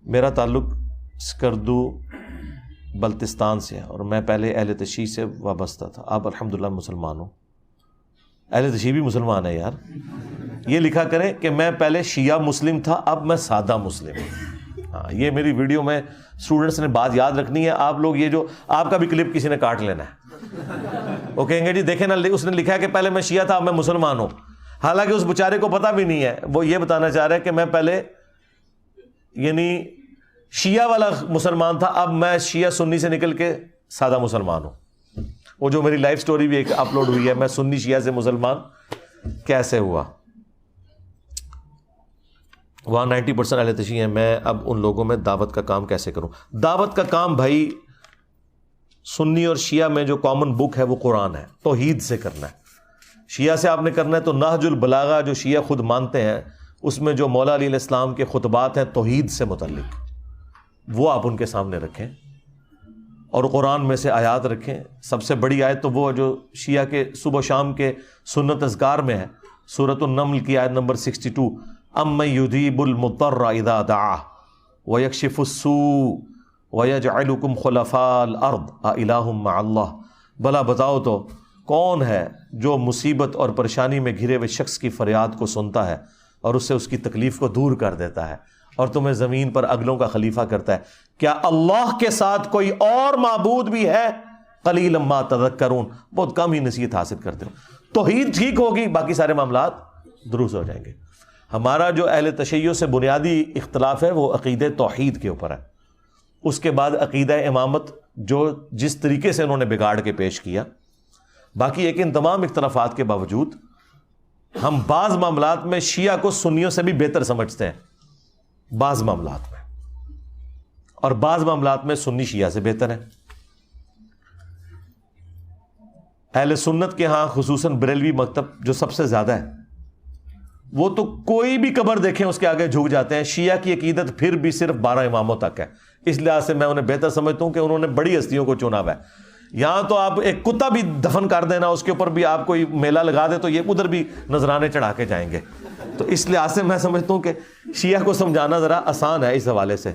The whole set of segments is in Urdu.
میرا تعلق سکردو بلتستان سے ہے اور میں پہلے اہل تشیع سے وابستہ تھا، اب الحمدللہ مسلمان ہوں۔ اہل تشیع بھی مسلمان ہے یار، یہ لکھا کریں کہ میں پہلے شیعہ مسلم تھا اب میں سادہ مسلم ہوں۔ ہاں، یہ میری ویڈیو میں اسٹوڈنٹس نے بات یاد رکھنی ہے، آپ لوگ یہ جو آپ کا بھی کلپ کسی نے کاٹ لینا ہے، وہ کہیں گے جی دیکھیں نا اس نے لکھا ہے کہ پہلے میں شیعہ تھا اب میں مسلمان ہوں، حالانکہ اس بیچارے کو پتہ بھی نہیں ہے، وہ یہ بتانا چاہ رہا ہے کہ میں پہلے یعنی شیعہ والا مسلمان تھا اب میں شیعہ سنی سے نکل کے سادہ مسلمان ہوں۔ وہ جو میری لائف سٹوری بھی ایک اپلوڈ ہوئی ہے، میں سنی شیعہ سے مسلمان کیسے ہوا۔ وہاں 90% اہل تشیع ہیں، میں اب ان لوگوں میں دعوت کا کام کیسے کروں؟ دعوت کا کام بھائی سنی اور شیعہ میں جو کامن بک ہے وہ قرآن ہے، توحید سے کرنا ہے۔ شیعہ سے آپ نے کرنا ہے تو نہج البلاغہ جو شیعہ خود مانتے ہیں اس میں جو مولا علیہ السلام کے خطبات ہیں توحید سے متعلق، وہ آپ ان کے سامنے رکھیں اور قرآن میں سے آیات رکھیں۔ سب سے بڑی آیت تو وہ جو شیعہ کے صبح و شام کے سنت اذکار میں ہے، سورۃ النمل کی آیت نمبر 62، امن یجیب المضطر اذا دعاہ ویکشف السوء ویجعلکم خلفاء الارض االہ مع اللہ۔ بھلا بتاؤ تو کون ہے جو مصیبت اور پریشانی میں گھرے ہوئے شخص کی فریاد کو سنتا ہے اور اس سے اس کی تکلیف کو دور کر دیتا ہے اور تمہیں زمین پر اگلوں کا خلیفہ کرتا ہے؟ کیا اللہ کے ساتھ کوئی اور معبود بھی ہے؟ قلیلا ما تذکرون، بہت کم ہی نصیحت حاصل کرتے ہو۔ توحید ٹھیک ہوگی باقی سارے معاملات درست ہو جائیں گے۔ ہمارا جو اہل تشیع سے بنیادی اختلاف ہے وہ عقیدہ توحید کے اوپر ہے، اس کے بعد عقیدہ امامت جو جس طریقے سے انہوں نے بگاڑ کے پیش کیا۔ باقی ایک ان تمام اختلافات کے باوجود ہم بعض معاملات میں شیعہ کو سنیوں سے بھی بہتر سمجھتے ہیں، بعض معاملات میں، اور بعض معاملات میں سنی شیعہ سے بہتر ہیں۔ اہل سنت کے ہاں خصوصاً بریلوی مکتب جو سب سے زیادہ ہے، وہ تو کوئی بھی قبر دیکھیں اس کے آگے جھک جاتے ہیں۔ شیعہ کی عقیدت پھر بھی صرف 12 اماموں تک ہے، اس لحاظ سے میں انہیں بہتر سمجھتا ہوں کہ انہوں نے بڑی ہستیوں کو چنا ہوا ہے۔ یہاں تو آپ ایک کتا بھی دفن کر دینا، اس کے اوپر بھی آپ کوئی میلہ لگا دے تو یہ ادھر بھی نذرانے چڑھا کے جائیں گے۔ تو اس لحاظ سے میں سمجھتا ہوں کہ شیعہ کو سمجھانا ذرا آسان ہے اس حوالے سے۔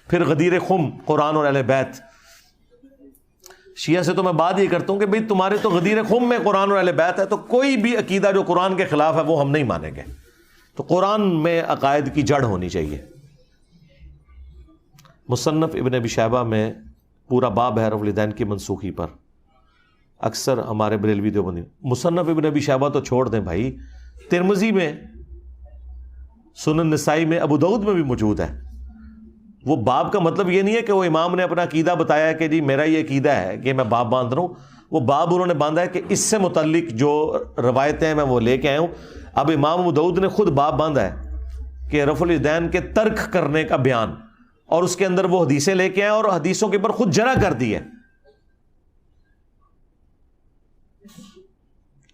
پھر غدیر خم، قرآن اور اہل بیت، شیعہ سے تو میں بات یہ کرتا ہوں کہ بھئی تمہارے تو غدیر خم میں قرآن اور اہل بیت ہے، تو کوئی بھی عقیدہ جو قرآن کے خلاف ہے وہ ہم نہیں مانیں گے۔ تو قرآن میں عقائد کی جڑ ہونی چاہیے۔ مصنف ابن ابی شیبہ میں پورا باب ہے رفع الیدین کی منسوخی پر، اکثر ہمارے بریلوی دیوبندی۔ مصنف ابن ابی شیبہ تو چھوڑ دیں بھائی، ترمذی میں، سنن نسائی میں، ابو داؤد میں بھی موجود ہے۔ وہ باب کا مطلب یہ نہیں ہے کہ وہ امام نے اپنا عقیدہ بتایا ہے کہ جی میرا یہ عقیدہ ہے کہ میں باب باندھ رہا ہوں، وہ باب انہوں نے باندھا ہے کہ اس سے متعلق جو روایتیں ہیں میں وہ لے کے آیا ہوں۔ اب امام ابو داؤد نے خود باب باندھا ہے کہ رفع الیدین کے ترک کرنے کا بیان، اور اس کے اندر وہ حدیثیں لے کے آئے اور حدیثوں کے اوپر خود جرح کر دی ہے۔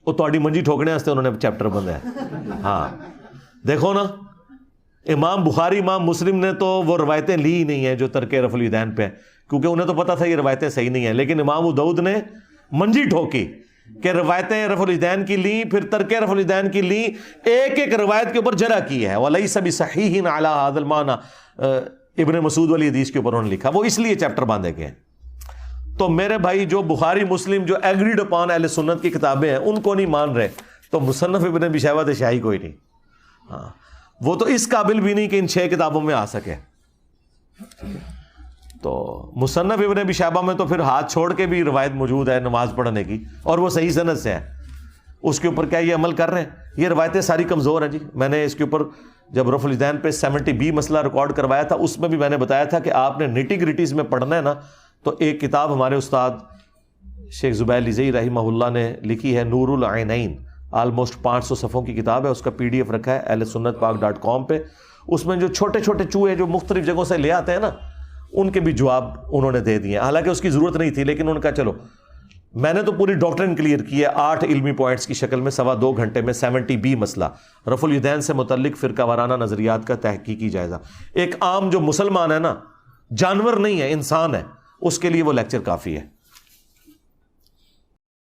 وہ تھوڑی منجی ٹھوکنے واسطے انہوں نے چیپٹر بندھا ہے۔ ہاں دیکھو نا، امام بخاری امام مسلم نے تو وہ روایتیں لی ہی نہیں ہیں جو ترک رفع الیدین پہ، کیونکہ انہیں تو پتا تھا یہ روایتیں صحیح نہیں ہیں، لیکن امام ابو داؤد نے منجی ٹھوکی کہ روایتیں رفع الیدین کی لیں، پھر ترک رفع الیدین کی لیں، ایک ایک روایت کے اوپر جرح کی ہے۔ وَلَيْسَ بِصَحِيحٍ عَلَىٰ هَذَا الْمَعْنَىٰ، ابن مسعود والی حدیث کے اوپر انہوں نے لکھا، وہ اس لیے چیپٹر باندھے گئے ہیں۔ تو میرے بھائی جو بخاری مسلم جو ایگریڈ اپان اہل سنت کی کتابیں ہیں ان کو نہیں مان رہے، تو مصنف ابن ابی شیبہ تو شاہی کوئی نہیں۔ ہاں وہ تو اس قابل بھی نہیں کہ ان 6 کتابوں میں آ سکے۔ تو مصنف ابن ابی شیبہ میں تو پھر ہاتھ چھوڑ کے بھی روایت موجود ہے نماز پڑھنے کی، اور وہ صحیح سند سے ہے، اس کے اوپر کیا یہ عمل کر رہے ہیں؟ یہ روایتیں ساری کمزور ہیں جی۔ میں نے اس کے اوپر جب رفع الیدین پہ 70B مسئلہ ریکارڈ کروایا تھا، اس میں بھی میں نے بتایا تھا کہ آپ نے نیٹی گریٹیز میں پڑھنا ہے نا، تو ایک کتاب ہمارے استاد شیخ زبیر لیزئی رحمہ اللہ نے لکھی ہے، نور العینین، آلموسٹ 500 صفحوں کی کتاب ہے، اس کا PDF رکھا ہے اہل سنت پاک .com پہ۔ اس میں جو چھوٹے چھوٹے چوہے جو مختلف جگہوں سے لے آتے ہیں نا، ان کے بھی جواب انہوں نے دے دیے، حالانکہ اس کی ضرورت نہیں تھی، لیکن انہوں نے کہا چلو میں نے تو پوری ڈاکٹرن کلیئر کی ہے 8 علمی پوائنٹس کی شکل میں 2.25 گھنٹے میں 70B مسئلہ رفع الیدین سے متعلق فرقہ وارانہ نظریات کا تحقیقی جائزہ۔ ایک عام جو مسلمان ہے نا، جانور نہیں ہے، انسان ہے، اس کے لیے وہ لیکچر کافی ہے۔